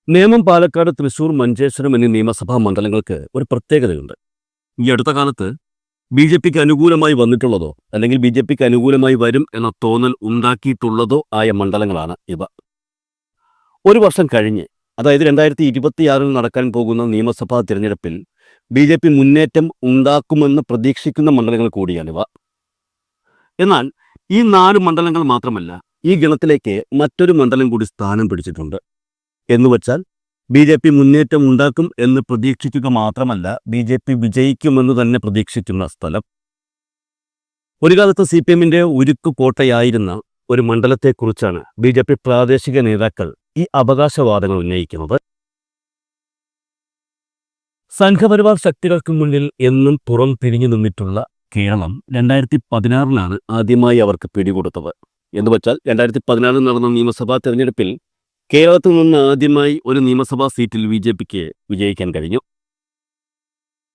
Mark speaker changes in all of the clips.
Speaker 1: നേമം, പാലക്കാട്, തൃശൂർ, മഞ്ചേശ്വരം എന്നീ നിയമസഭാ മണ്ഡലങ്ങൾക്ക് ഒരു പ്രത്യേകതയുണ്ട്. ഈ അടുത്ത കാലത്ത് ബി.ജെ.പിക്ക് അനുകൂലമായി വന്നിട്ടുള്ളതോ അല്ലെങ്കിൽ ബി.ജെ.പിക്ക് അനുകൂലമായി വരും എന്ന തോന്നൽ ഉണ്ടാക്കിയിട്ടുള്ളതോ ആയ മണ്ഡലങ്ങളാണ് ഇവ. ഒരു വർഷം കഴിഞ്ഞ്, അതായത് 2026 നടക്കാൻ പോകുന്ന നിയമസഭാ തിരഞ്ഞെടുപ്പിൽ ബി.ജെ.പി മുന്നേറ്റം ഉണ്ടാക്കുമെന്ന് പ്രതീക്ഷിക്കുന്ന മണ്ഡലങ്ങൾ കൂടിയാണിവ. എന്നാൽ ഈ 4 മണ്ഡലങ്ങൾ മാത്രമല്ല, ഈ ഗണത്തിലേക്ക് മറ്റൊരു മണ്ഡലം കൂടി സ്ഥാനം പിടിച്ചിട്ടുണ്ട്. എന്നുവച്ചാൽ ബി.ജെ.പി മുന്നേറ്റം ഉണ്ടാക്കും എന്ന് പ്രതീക്ഷിക്കുക മാത്രമല്ല, ബി.ജെ.പി വിജയിക്കുമെന്ന് തന്നെ പ്രതീക്ഷിക്കുന്ന സ്ഥലം. ഒരു കാലത്ത് CPM-ന്റെ ഉരുക്കു കോട്ടയായിരുന്ന ഒരു മണ്ഡലത്തെക്കുറിച്ചാണ് ബി.ജെ.പി പ്രാദേശിക നേതാക്കൾ ഈ അവകാശവാദങ്ങൾ ഉന്നയിക്കുന്നത്. സംഘപരിവാർ ശക്തികൾക്ക് മുന്നിൽ എന്നും പുറം തിരിഞ്ഞു നിന്നിട്ടുള്ള കേരളം 2016 ആദ്യമായി അവർക്ക് പിടികൊടുത്തത്. എന്നുവച്ചാൽ 2016 നടന്ന നിയമസഭാ തെരഞ്ഞെടുപ്പിൽ കേരളത്തിൽ നിന്ന് ആദ്യമായി ഒരു നിയമസഭാ സീറ്റിൽ ബി.ജെ.പിക്ക് വിജയിക്കാൻ കഴിഞ്ഞു.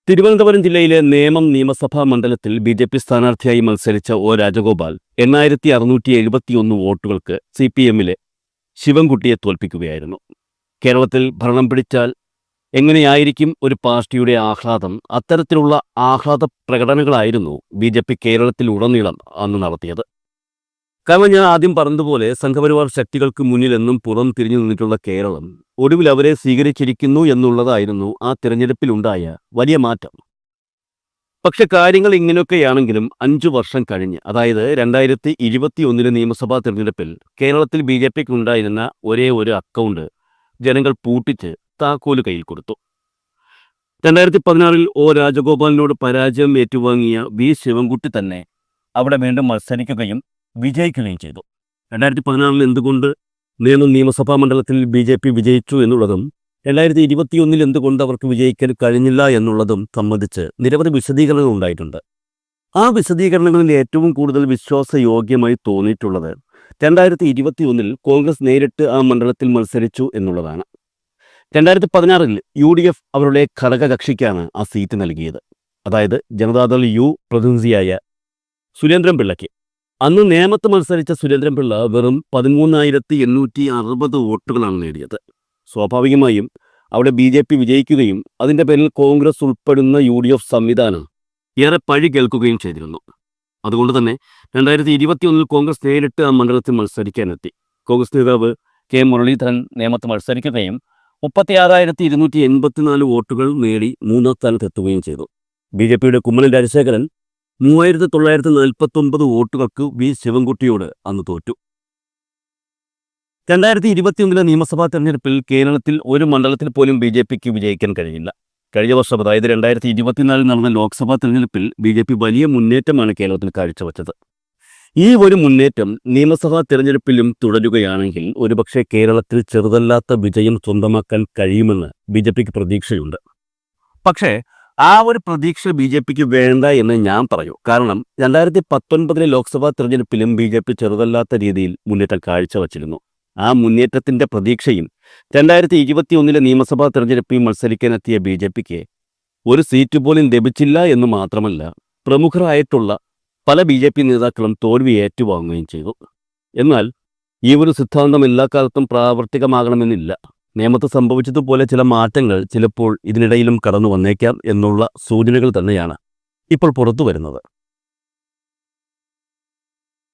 Speaker 1: തിരുവനന്തപുരം ജില്ലയിലെ നേമം നിയമസഭാ മണ്ഡലത്തിൽ ബി.ജെ.പി സ്ഥാനാർത്ഥിയായി മത്സരിച്ച ഒ. രാജഗോപാൽ 8671 വോട്ടുകൾക്ക് CPM-ലെ ശിവൻകുട്ടിയെ തോൽപ്പിക്കുകയായിരുന്നു. കേരളത്തിൽ ഭരണം പിടിച്ചാൽ എങ്ങനെയായിരിക്കും ഒരു പാർട്ടിയുടെ ആഹ്ലാദം? അത്തരത്തിലുള്ള ആഹ്ലാദ പ്രകടനങ്ങളായിരുന്നു ബി.ജെ.പി കേരളത്തിൽ ഉടനീളം അന്ന് നടത്തിയത്. കാരണം ഞാൻ ആദ്യം പറഞ്ഞതുപോലെ സംഘപരിവാർ ശക്തികൾക്ക് മുന്നിലെന്നും പുറം തിരിഞ്ഞു നിന്നിട്ടുള്ള കേരളം ഒടുവിൽ അവരെ സ്വീകരിച്ചിരിക്കുന്നു എന്നുള്ളതായിരുന്നു ആ തിരഞ്ഞെടുപ്പിലുണ്ടായ വലിയ മാറ്റം. പക്ഷെ കാര്യങ്ങൾ ഇങ്ങനെയൊക്കെയാണെങ്കിലും 5 വർഷം കഴിഞ്ഞ്, അതായത് 2021 നിയമസഭാ തിരഞ്ഞെടുപ്പിൽ കേരളത്തിൽ ബി.ജെ.പിക്ക് ഉണ്ടായിരുന്ന ഒരേ ഒരു അക്കൗണ്ട് ജനങ്ങൾ പൂട്ടിച്ച് താക്കോല് കയ്യിൽ കൊടുത്തു. 2016 ഒ. രാജഗോപാലിനോട് പരാജയം ഏറ്റുവാങ്ങിയ വി. ശിവൻകുട്ടി തന്നെ അവിടെ വീണ്ടും മത്സരിക്കുകയും വിജയിക്കുകയും ചെയ്തു. 2016 എന്തുകൊണ്ട് നേമം നിയമസഭാ മണ്ഡലത്തിൽ ബി.ജെ.പി വിജയിച്ചു എന്നുള്ളതും 2021 എന്തുകൊണ്ട് അവർക്ക് വിജയിക്കാൻ കഴിഞ്ഞില്ല എന്നുള്ളതും സംബന്ധിച്ച് നിരവധി വിശദീകരണങ്ങൾ ഉണ്ടായിട്ടുണ്ട്. ആ വിശദീകരണങ്ങളിൽ ഏറ്റവും കൂടുതൽ വിശ്വാസയോഗ്യമായി തോന്നിയിട്ടുള്ളത് 2021 കോൺഗ്രസ് നേരിട്ട് ആ മണ്ഡലത്തിൽ മത്സരിച്ചു എന്നുള്ളതാണ്. 2016 UDF അവരുടെ ഘടകകക്ഷിക്കാണ് ആ സീറ്റ് നൽകിയത്, അതായത് ജനതാദൾ യു പ്രതിനിധിയായ സുരേന്ദ്രൻ പിള്ളയ്ക്ക്. അന്ന് നേമത്ത് മത്സരിച്ച സുരേന്ദ്രൻ പിള്ള വെറും 13,860 വോട്ടുകളാണ് നേടിയത്. സ്വാഭാവികമായും അവിടെ ബി.ജെ.പി വിജയിക്കുകയും അതിൻ്റെ പേരിൽ കോൺഗ്രസ് ഉൾപ്പെടുന്ന UDF സംവിധാനം ഏറെ പഴി കേൾക്കുകയും ചെയ്തിരുന്നു. അതുകൊണ്ട് തന്നെ 2021 കോൺഗ്രസ് നേരിട്ട് ആ മണ്ഡലത്തിൽ മത്സരിക്കാനെത്തി. കോൺഗ്രസ് നേതാവ് കെ. മുരളീധരൻ നേമത്ത് മത്സരിക്കുകയും 36,284 വോട്ടുകൾ നേടി 3ാം സ്ഥാനത്തെത്തുകയും ചെയ്തു. ബി.ജെ.പിയുടെ കുമ്മനം രാജശേഖരൻ 3,949 വോട്ടുകൾക്ക് വി. ശിവൻകുട്ടിയോട് അന്ന് തോറ്റു. 2021 നിയമസഭാ തെരഞ്ഞെടുപ്പിൽ കേരളത്തിൽ ഒരു മണ്ഡലത്തിൽ പോലും ബി.ജെ.പിക്ക് വിജയിക്കാൻ കഴിയില്ല. കഴിഞ്ഞ വർഷം, അതായത് 2024 നടന്ന ലോക്സഭാ തെരഞ്ഞെടുപ്പിൽ ബി.ജെ.പി വലിയ മുന്നേറ്റമാണ് കേരളത്തിൽ കാഴ്ചവെച്ചത്. ഈ ഒരു മുന്നേറ്റം നിയമസഭാ തെരഞ്ഞെടുപ്പിലും തുടരുകയാണെങ്കിൽ ഒരുപക്ഷെ കേരളത്തിൽ ചെറുതല്ലാത്ത വിജയം സ്വന്തമാക്കാൻ കഴിയുമെന്ന് ബി.ജെ.പിക്ക് പ്രതീക്ഷയുണ്ട്. പക്ഷേ ആ ഒരു പ്രതീക്ഷ ബി.ജെ.പിക്ക് വേണ്ട എന്ന് ഞാൻ പറയൂ. കാരണം 2019 ലോക്സഭാ തെരഞ്ഞെടുപ്പിലും ബി.ജെ.പി ചെറുതല്ലാത്ത രീതിയിൽ മുന്നേറ്റം കാഴ്ചവച്ചിരുന്നു. ആ മുന്നേറ്റത്തിന്റെ പ്രതീക്ഷയും 2021 നിയമസഭാ തെരഞ്ഞെടുപ്പിൽ മത്സരിക്കാനെത്തിയ ബി.ജെ.പിക്ക് ഒരു സീറ്റ് പോലും ലഭിച്ചില്ല എന്ന് മാത്രമല്ല, പ്രമുഖരായിട്ടുള്ള പല ബി.ജെ.പി നേതാക്കളും തോൽവി ഏറ്റുവാങ്ങുകയും ചെയ്തു. എന്നാൽ ഈ ഒരു സിദ്ധാന്തം എല്ലാ കാലത്തും പ്രാവർത്തികമാകണമെന്നില്ല. നേമത്ത് സംഭവിച്ചതുപോലെ ചില മാറ്റങ്ങൾ ചിലപ്പോൾ ഇതിനിടയിലും കടന്നു വന്നേക്കാം എന്നുള്ള സൂചനകൾ തന്നെയാണ് ഇപ്പോൾ പുറത്തു വരുന്നത്.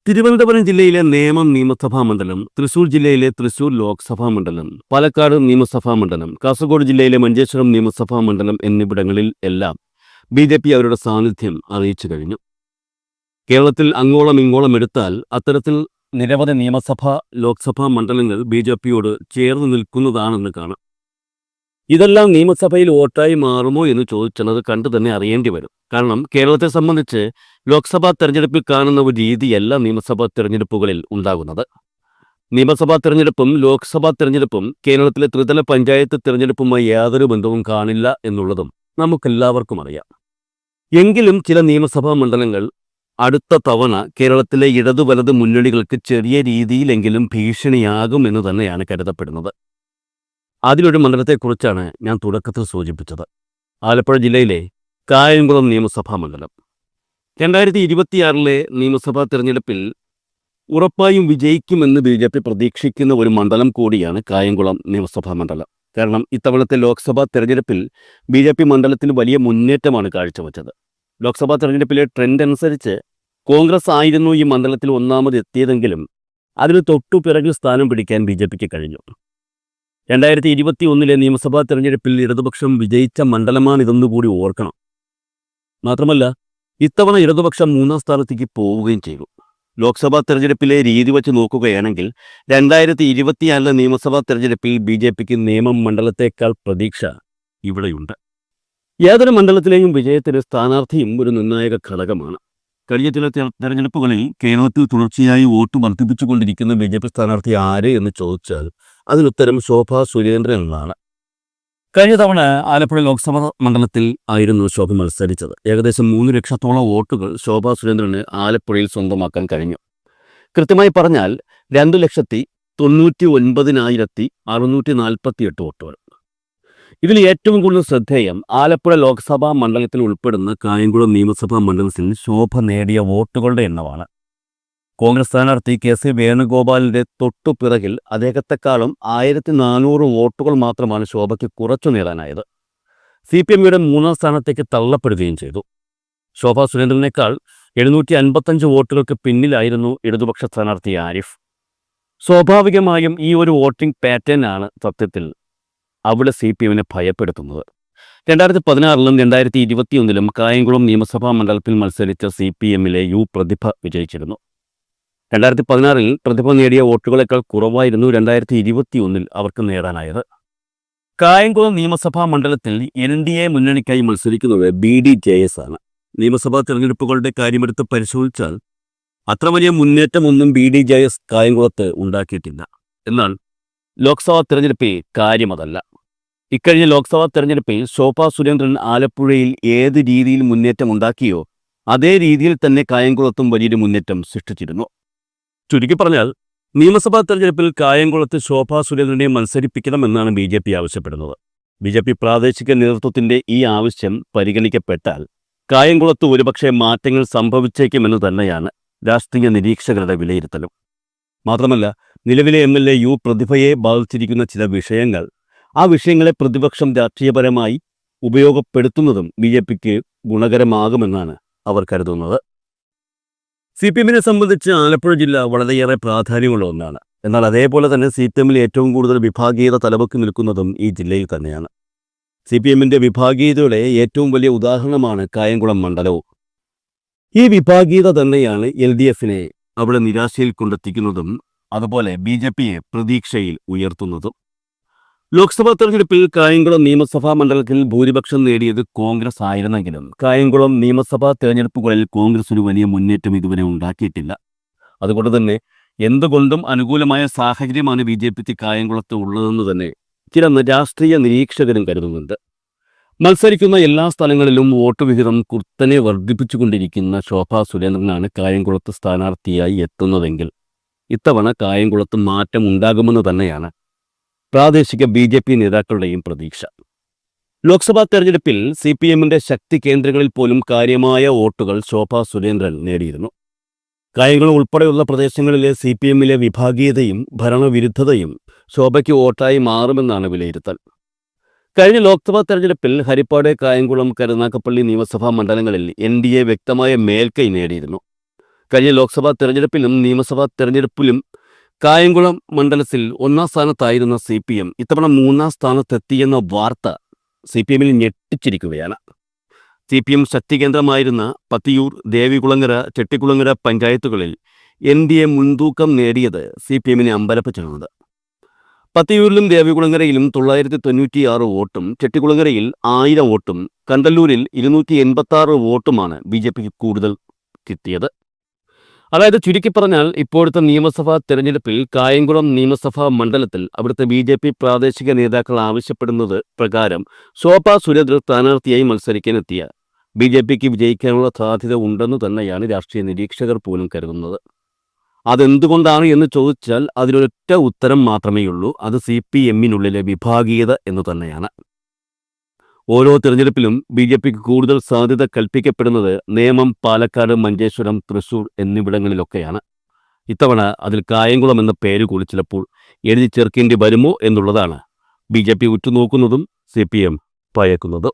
Speaker 1: തിരുവനന്തപുരം ജില്ലയിലെ നേമം നിയമസഭാ മണ്ഡലം, തൃശൂർ ജില്ലയിലെ തൃശൂർ ലോക്സഭാ മണ്ഡലം, പാലക്കാട് നിയമസഭാ മണ്ഡലം, കാസർഗോഡ് ജില്ലയിലെ മഞ്ചേശ്വരം നിയമസഭാ മണ്ഡലം എന്നിവിടങ്ങളിൽ എല്ലാം ബി.ജെ.പി അവരുടെ സാന്നിധ്യം അറിയിച്ചു കഴിഞ്ഞു. കേരളത്തിൽ അങ്ങോളം ഇങ്ങോളം എടുത്താൽ അത്തരത്തിൽ നിരവധി നിയമസഭാ ലോക്സഭാ മണ്ഡലങ്ങൾ ബി.ജെ.പിയോട് ചേർന്ന് നിൽക്കുന്നതാണെന്ന് കാണാം. ഇതെല്ലാം നിയമസഭയിൽ വോട്ടായി മാറുമോ എന്ന് ചോദിച്ചാൽ അത് കണ്ടു തന്നെ അറിയേണ്ടി വരും. കാരണം കേരളത്തെ സംബന്ധിച്ച് ലോക്സഭാ തെരഞ്ഞെടുപ്പിൽ കാണുന്ന ഒരു രീതിയല്ല നിയമസഭാ തെരഞ്ഞെടുപ്പുകളിൽ ഉണ്ടാകുന്നത്. നിയമസഭാ തെരഞ്ഞെടുപ്പും ലോക്സഭാ തെരഞ്ഞെടുപ്പും കേരളത്തിലെ ത്രിതല പഞ്ചായത്ത് തെരഞ്ഞെടുപ്പുമായി യാതൊരു ബന്ധവും കാണില്ല എന്നുള്ളതും നമുക്കെല്ലാവർക്കും അറിയാം. എങ്കിലും ചില നിയമസഭാ മണ്ഡലങ്ങൾ അടുത്ത തവണ കേരളത്തിലെ ഇടതു വലത് മുന്നണികൾക്ക് ചെറിയ രീതിയിലെങ്കിലും ഭീഷണിയാകും എന്ന് തന്നെയാണ് കരുതപ്പെടുന്നത്. അതിലൊരു മണ്ഡലത്തെക്കുറിച്ചാണ് ഞാൻ തുടക്കത്തിൽ സൂചിപ്പിച്ചത്. ആലപ്പുഴ ജില്ലയിലെ കായംകുളം നിയമസഭാ മണ്ഡലം. 2026 നിയമസഭാ തെരഞ്ഞെടുപ്പിൽ ഉറപ്പായും വിജയിക്കുമെന്ന് ബി.ജെ.പി പ്രതീക്ഷിക്കുന്ന ഒരു മണ്ഡലം കൂടിയാണ് കായംകുളം നിയമസഭാ മണ്ഡലം. കാരണം ഇത്തവണത്തെ ലോക്സഭാ തെരഞ്ഞെടുപ്പിൽ BJP മണ്ഡലത്തിൽ വലിയ മുന്നേറ്റമാണ് കാഴ്ചവെച്ചത്. ലോക്സഭാ തെരഞ്ഞെടുപ്പിലെ ട്രെൻഡ് അനുസരിച്ച് കോൺഗ്രസ് ആയിരുന്നു ഈ മണ്ഡലത്തിൽ ഒന്നാമത് എത്തിയതെങ്കിലും അതിന് തൊട്ടുപിറകിൽ സ്ഥാനം പിടിക്കാൻ BJPക്ക് കഴിഞ്ഞു. 2021 നിയമസഭാ തെരഞ്ഞെടുപ്പിൽ ഇടതുപക്ഷം വിജയിച്ച മണ്ഡലമാണിതെന്നുകൂടി ഓർക്കണം. മാത്രമല്ല ഇത്തവണ ഇടതുപക്ഷം 3ാം സ്ഥാനത്തേക്ക് പോവുകയും ചെയ്തു. ലോക്സഭാ തെരഞ്ഞെടുപ്പിലെ രീതി വച്ച് നോക്കുകയാണെങ്കിൽ 2024 നിയമസഭാ തെരഞ്ഞെടുപ്പിൽ BJPക്ക് നേമം മണ്ഡലത്തേക്കാൾ പ്രതീക്ഷ ഇവിടെയുണ്ട്. ഏതൊരു മണ്ഡലത്തിലെയും വിജയത്തിന് സ്ഥാനാർത്ഥിയും ഒരു നിർണായക ഘടകമാണ്. കഴിഞ്ഞ ചില തെരഞ്ഞെടുപ്പുകളിൽ കേരളത്തിൽ തുടർച്ചയായി വോട്ട് വർദ്ധിപ്പിച്ചുകൊണ്ടിരിക്കുന്ന BJP സ്ഥാനാർത്ഥി ആര് എന്ന് ചോദിച്ചാൽ അതിനുത്തരം ശോഭാ സുരേന്ദ്രൻ എന്നാണ്. കഴിഞ്ഞ തവണ ആലപ്പുഴ ലോക്സഭാ മണ്ഡലത്തിൽ ആയിരുന്നു ശോഭ മത്സരിച്ചത്. ഏകദേശം 3 ലക്ഷത്തോളം വോട്ടുകൾ ശോഭാ സുരേന്ദ്രന് ആലപ്പുഴയിൽ സ്വന്തമാക്കാൻ കഴിഞ്ഞു. കൃത്യമായി പറഞ്ഞാൽ 2,99,648 വോട്ടുകൾ. ഇതിൽ ഏറ്റവും കൂടുതൽ ശ്രദ്ധേയം ആലപ്പുഴ ലോക്സഭാ മണ്ഡലത്തിൽ ഉൾപ്പെടുന്ന കായംകുളം നിയമസഭാ മണ്ഡലത്തിൽ ശോഭ നേടിയ വോട്ടുകളുടെ എണ്ണമാണ്. കോൺഗ്രസ് സ്ഥാനാർത്ഥി KC വേണുഗോപാലിന്റെ തൊട്ടുപിറകിൽ അദ്ദേഹത്തെക്കാളും 1400 വോട്ടുകൾ മാത്രമാണ് ശോഭയ്ക്ക് കുറച്ചു നേടാനായത്. CPMയുടെ 3ാം സ്ഥാനത്തേക്ക് തള്ളപ്പെടുകയും ചെയ്തു. ശോഭാ സുരേന്ദ്രനേക്കാൾ 755 വോട്ടുകൾക്ക് പിന്നിലായിരുന്നു ഇടതുപക്ഷ സ്ഥാനാർത്ഥി ആരിഫ്. സ്വാഭാവികമായും ഈ ഒരു വോട്ടിംഗ് പാറ്റേൺ ആണ് സത്യത്തിൽ അവിടെ CPMനെ ഭയപ്പെടുത്തുന്നത്. 2016 2021 കായംകുളം നിയമസഭാ മണ്ഡലത്തിൽ മത്സരിച്ച CPMലെ പ്രതിഭ വിജയിച്ചിരുന്നു. 2016 പ്രതിഭ നേടിയ വോട്ടുകളേക്കാൾ കുറവായിരുന്നു 2021 അവർക്ക് നേടാനായത്. കായംകുളം നിയമസഭാ മണ്ഡലത്തിൽ NDA മുന്നണിക്കായി മത്സരിക്കുന്നത് BDJS ആണ്. നിയമസഭാ തെരഞ്ഞെടുപ്പുകളുടെ കാര്യമെടുത്ത് പരിശോധിച്ചാൽ അത്ര വലിയ മുന്നേറ്റമൊന്നും BDJS കായംകുളത്ത് ഉണ്ടാക്കിയിട്ടില്ല. എന്നാൽ ലോക്സഭാ തെരഞ്ഞെടുപ്പിൽ കാര്യമതല്ല. ഇക്കഴിഞ്ഞ ലോക്സഭാ തെരഞ്ഞെടുപ്പിൽ ശോഭാ സുരേന്ദ്രൻ ആലപ്പുഴയിൽ ഏത് രീതിയിൽ മുന്നേറ്റം ഉണ്ടാക്കിയോ അതേ രീതിയിൽ തന്നെ കായംകുളത്തും വലിയൊരു മുന്നേറ്റം സൃഷ്ടിച്ചിരുന്നു. ചുരുക്കി പറഞ്ഞാൽ നിയമസഭാ തെരഞ്ഞെടുപ്പിൽ കായംകുളത്ത് ശോഭാ സുരേന്ദ്രനെ മത്സരിപ്പിക്കണമെന്നാണ് BJP ആവശ്യപ്പെടുന്നത്. BJP പ്രാദേശിക നേതൃത്വത്തിന്റെ ഈ ആവശ്യം പരിഗണിക്കപ്പെട്ടാൽ കായംകുളത്ത് ഒരുപക്ഷെ മാറ്റങ്ങൾ സംഭവിച്ചേക്കുമെന്ന് തന്നെയാണ് രാഷ്ട്രീയ നിരീക്ഷകരുടെ വിലയിരുത്തലും. മാത്രമല്ല നിലവിലെ MLA പ്രതിഭയെ ബാധിച്ചിരിക്കുന്ന ചില വിഷയങ്ങൾ, ആ വിഷയങ്ങളെ പ്രതിപക്ഷം രാഷ്ട്രീയപരമായി ഉപയോഗപ്പെടുത്തുന്നതും BJPക്ക് ഗുണകരമാകുമെന്നാണ് അവർ കരുതുന്നത്. CPMനെ സംബന്ധിച്ച് ആലപ്പുഴ ജില്ല വളരെയേറെ പ്രാധാന്യമുള്ള ഒന്നാണ്. എന്നാൽ അതേപോലെ തന്നെ CPMൽ ഏറ്റവും കൂടുതൽ വിഭാഗീയത തലപൊക്കി നിൽക്കുന്നതും ഈ ജില്ലയിൽ തന്നെയാണ്. CPMന്റെ വിഭാഗീയതയുടെ ഏറ്റവും വലിയ ഉദാഹരണമാണ് കായംകുളം മണ്ഡലവും. ഈ വിഭാഗീയത തന്നെയാണ് LDFനെ അവിടെ നിരാശയിൽ കൊണ്ടെത്തിക്കുന്നതും അതുപോലെ BJPയെ പ്രതീക്ഷയിൽ ഉയർത്തുന്നതും. ലോക്സഭാ തെരഞ്ഞെടുപ്പിൽ കായംകുളം നിയമസഭാ മണ്ഡലത്തിൽ ഭൂരിപക്ഷം നേടിയത് കോൺഗ്രസ് ആയിരുന്നെങ്കിലും കായംകുളം നിയമസഭാ തെരഞ്ഞെടുപ്പുകളിൽ കോൺഗ്രസ് ഒരു വലിയ മുന്നേറ്റം ഇതുവരെ ഉണ്ടാക്കിയിട്ടില്ല. അതുകൊണ്ട് തന്നെ എന്തുകൊണ്ടും അനുകൂലമായ സാഹചര്യമാണ് BJPക്ക് കായംകുളത്ത് ഉള്ളതെന്ന് തന്നെ ചില രാഷ്ട്രീയ നിരീക്ഷകരും കരുതുന്നുണ്ട്. മത്സരിക്കുന്ന എല്ലാ സ്ഥലങ്ങളിലും വോട്ട് വിഹിതം കുത്തനെ വർദ്ധിപ്പിച്ചുകൊണ്ടിരിക്കുന്ന ശോഭാ സുരേന്ദ്രനാണ് കായംകുളത്ത് സ്ഥാനാർത്ഥിയായി എത്തുന്നതെങ്കിൽ ഇത്തവണ കായംകുളത്ത് മാറ്റം ഉണ്ടാകുമെന്ന് തന്നെയാണ് പ്രാദേശിക BJP നേതാക്കളുടെയും പ്രതീക്ഷ. ലോക്സഭാ തെരഞ്ഞെടുപ്പിൽ CPMന്റെ ശക്തി കേന്ദ്രങ്ങളിൽ പോലും കാര്യമായ വോട്ടുകൾ ശോഭാ സുരേന്ദ്രൻ നേടിയിരുന്നു. കായംകുളം ഉൾപ്പെടെയുള്ള പ്രദേശങ്ങളിലെ CPMലെ വിഭാഗീയതയും ഭരണവിരുദ്ധതയും ശോഭയ്ക്ക് വോട്ടായി മാറുമെന്നാണ് വിലയിരുത്തൽ. കഴിഞ്ഞ ലോക്സഭാ തെരഞ്ഞെടുപ്പിൽ ഹരിപ്പാട്, കായംകുളം, കരുനാഗപ്പള്ളി നിയമസഭാ മണ്ഡലങ്ങളിൽ NDA വ്യക്തമായ മേൽക്കൈ നേടിയിരുന്നു. കഴിഞ്ഞ ലോക്സഭാ തെരഞ്ഞെടുപ്പിലും നിയമസഭാ തെരഞ്ഞെടുപ്പിലും കായംകുളം മണ്ഡലത്തിൽ 1ാം സ്ഥാനത്തായിരുന്ന CPM ഇത്തവണ 3ാം സ്ഥാനത്തെത്തിയെന്ന വാർത്ത CPMൽ ഞെട്ടിച്ചിരിക്കുകയാണ്. CPM ശക്തി കേന്ദ്രമായിരുന്ന പത്തിയൂർ, ദേവികുളങ്ങര, ചെട്ടിക്കുളങ്ങര പഞ്ചായത്തുകളിൽ NDA മുൻതൂക്കം നേടിയത് CPMനെ അമ്പരപ്പിച്ചിട്ടുണ്ട്. പത്തിയൂരിലും ദേവികുളങ്ങരയിലും 996 വോട്ടും, ചെട്ടിക്കുളങ്ങരയിൽ 1000 വോട്ടും, കണ്ടല്ലൂരിൽ 286 വോട്ടുമാണ് BJPക്ക് കൂടുതൽ കിട്ടിയത്. അതായത് ചുരുക്കി പറഞ്ഞാൽ ഇപ്പോഴത്തെ നിയമസഭാ തെരഞ്ഞെടുപ്പിൽ കായംകുളം നിയമസഭാ മണ്ഡലത്തിൽ അവിടുത്തെ BJP പ്രാദേശിക നേതാക്കൾ ആവശ്യപ്പെടുന്നത് പ്രകാരം ശോഭാ സുരേന്ദ്രൻ സ്ഥാനാർത്ഥിയായി മത്സരിക്കാനെത്തിയ BJPക്ക് വിജയിക്കാനുള്ള സാധ്യത ഉണ്ടെന്ന് തന്നെയാണ് രാഷ്ട്രീയ നിരീക്ഷകർ പോലും കരുതുന്നത്. അതെന്തുകൊണ്ടാണ് എന്ന് ചോദിച്ചാൽ അതിനൊരൊറ്റ ഉത്തരം മാത്രമേയുള്ളൂ. അത് CPMനുള്ളിലെ വിഭാഗീയത എന്ന് തന്നെയാണ്. ഓരോ തിരഞ്ഞെടുപ്പിലും BJPക്ക് കൂടുതൽ സാധ്യത കൽപ്പിക്കപ്പെടുന്നത് നേമം, പാലക്കാട്, മഞ്ചേശ്വരം, തൃശൂർ എന്നിവിടങ്ങളിലൊക്കെയാണ്. ഇത്തവണ അതിൽ കായംകുളം എന്ന പേര് കൂടി ചിലപ്പോൾ എഴുതി ചേർക്കേണ്ടി വരുമോ എന്നുള്ളതാണ് BJP ഉറ്റുനോക്കുന്നതും CPM ഭയക്കുന്നതും.